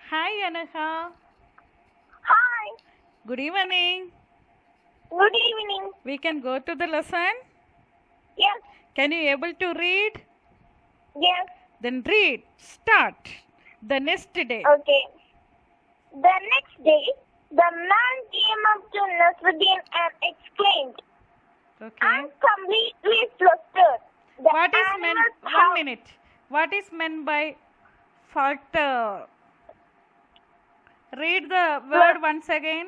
Hi, Anaka. Hi. Good evening. Good evening. We can go to the lesson. Yes. Can you able to read? Yes. Then read. Start. The next day. Okay. The next day, the man came up to Nasruddin and exclaimed, Okay. "I'm completely flustered. The What is meant? animals 1 have minute. What is meant by flutter? Read the word once again.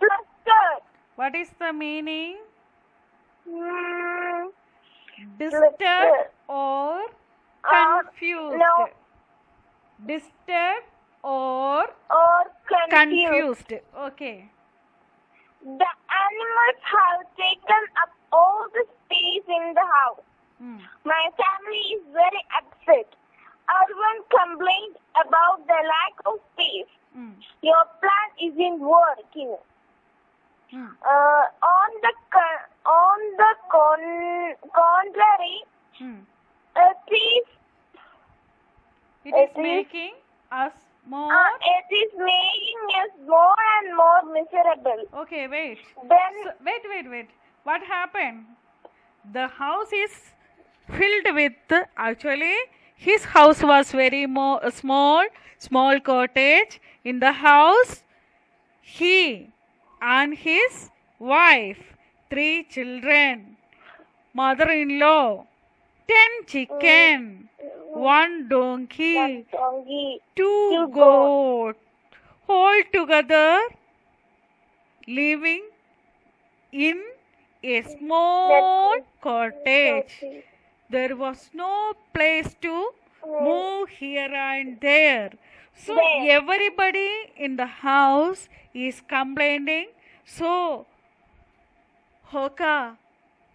flustered. What is the meaning? Hmm. Disturbed or confused? No. Disturbed or Or confused. confused. Okay. The animals have taken up all the space in the house. Hmm. My family is very upset. Everyone complained about the lack of space. Hmm. Your plan isn't working. Hmm. On the contrary, Hmm. please, It is It is- making us more. it is making us more and more miserable. Okay, wait. Then, Wait. What happened? The house is filled with. Actually, his house was very small cottage. In the house, he and his wife, 3 children, mother-in-law, 10 chicken, 1 donkey, donkey, 2 goat, all together living in a small cottage. There was no place to move here and there. So There. everybody in the house is complaining. So, Hoka,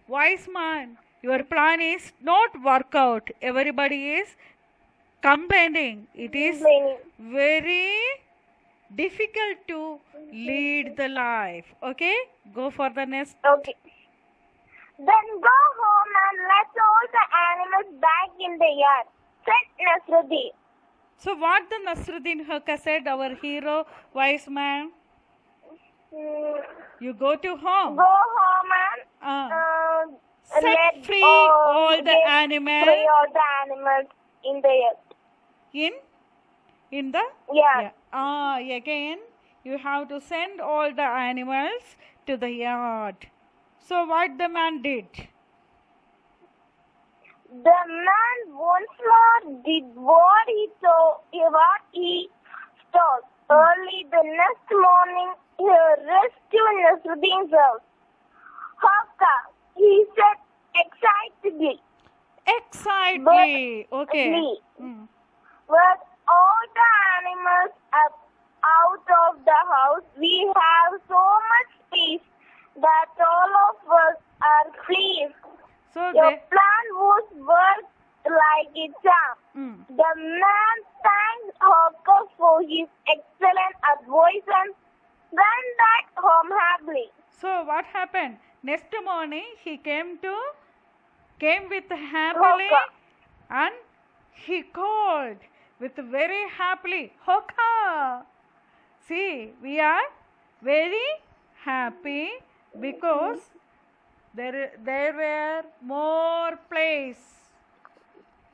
wise man, your plan is not work out. Everybody is complaining. It is complaining. very difficult to lead the life. Okay, go for the next. Okay. Then go home and let all the animals back in the yard, said Nasruddin. So what the Nasruddin Hoka said, our hero, wise man? You go to home. Go home and Set let free all the get animals free all the animals in the yard. in the Yard. again you have to send all the animals to the yard. So what the man did? The man once more did what he told. Early the next morning, he rushed to Nasruddin's house. Hoka, he said excitedly. Excitedly. Okay. With all the animals out of the house, we have so much space that all of us are pleased. So Your plan was worked like a charm. they, The man thanked Hoka for his excellent advice and went back home happily. so what happened? Next morning he came with happily Hoka. and he called with very happily, Hoka. See, we are very happy because there were more place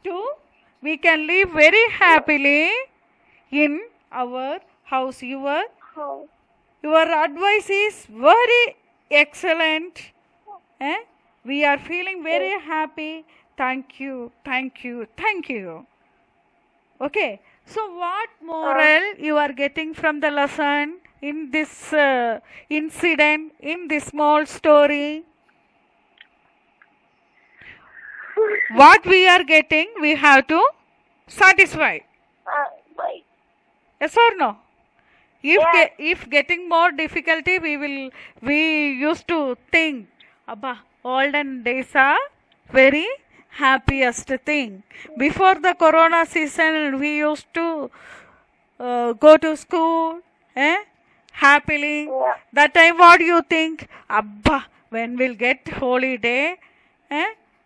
to we can live very happily in our house. Your advice is very excellent. We are feeling very happy. Thank you. Okay. So what moral you are getting from the lesson in this incident, in this small story? What we are getting, we have to satisfy. Bye. Yes or no? Yes. If getting more difficulty, we used to think, Abba, olden days are very happiest thing. Before the corona season, we used to go to school, happily. Yeah. That time, what do you think? Abba, when we'll get holiday,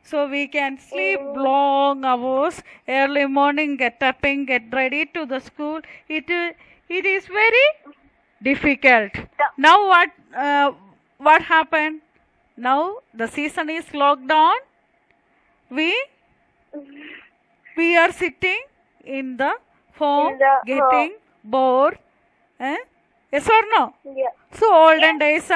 So we can sleep long hours, early morning, get up and get ready to the school. It is very difficult. Now what happened? Now the season is lockdown. We we are sitting in the home, In the getting bored. Eh? Yes or no? Yeah. So olden days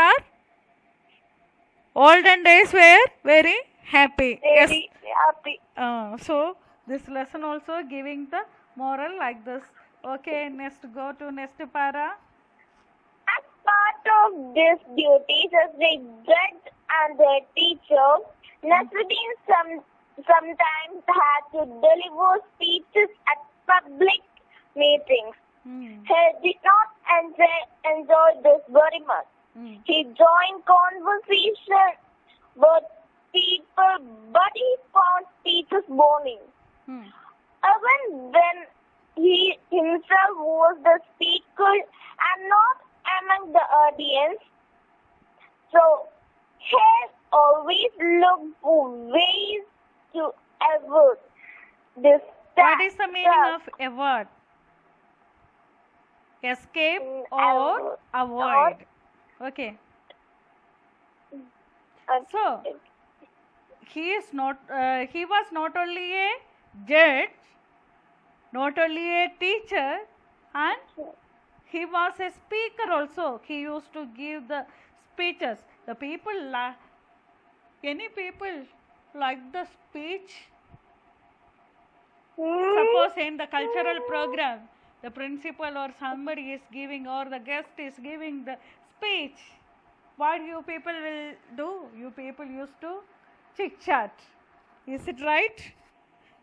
were very happy. Yes. Very happy. So this lesson also giving the moral like this. Okay, go to next para. As part of this duties as they judge and their teacher, Nasruddin sometimes had to deliver speeches at public meetings. Hmm. He did not enjoy this very much. He joined conversation with people, but he found speeches boring. Hmm. Even when he himself was the speaker and not among the audience, so he always looked for ways to avoid this. What is the meaning of avoid? Escape or avoid. Okay. So he is not. He was not only a judge, not only a teacher, and he was a speaker also. He used to give the speeches. The people, any people like the speech. Suppose in the cultural program, the principal or somebody is giving or the guest is giving the speech. What you people will do? You people used to chit chat. Is it right?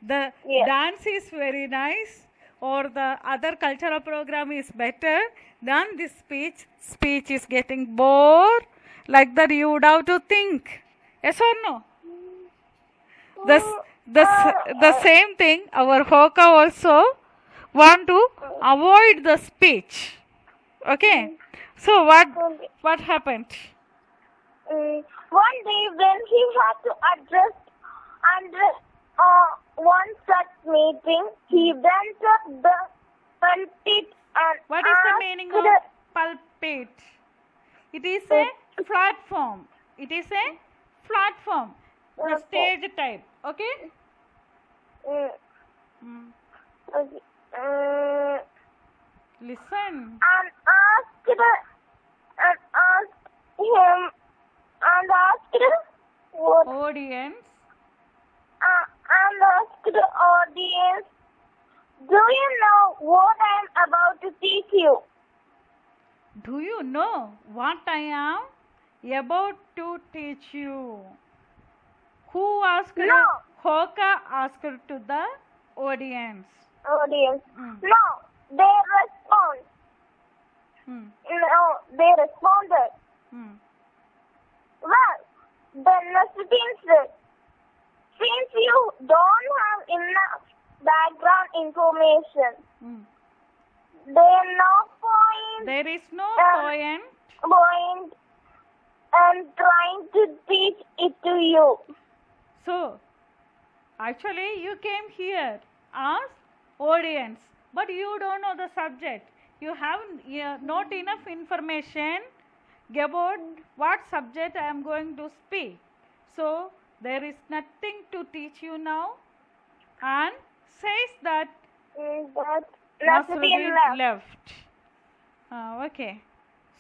The dance is very nice, or the other cultural program is better than this speech. Speech is getting bored. Like that, you would have to think. Yes or no? The same thing. Our Hoka also want to avoid the speech. Okay. So what happened? One day when he had to address one such meeting, he went up the pulpit and What is the meaning of pulpit? It is a platform. It is a platform. The stage type. Okay? Listen. And asked him what Audience. and asked the audience, do you know what I am about to teach you? Do you know what I am about to teach you? Who asked? No. Hoka asked to the audience. Audience. No, they respond. No, they responded. Well, then Nasruddin said, since you don't have enough background information, There is no point. point and trying to teach it to you. So, actually, you came here as audience, but you don't know the subject. You have not enough information about what subject I am going to speak. So, there is nothing to teach you now, and says that But Nasruddin Nasruddin left. Okay.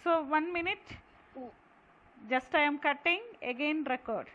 So 1 minute. Just I am cutting. Again record.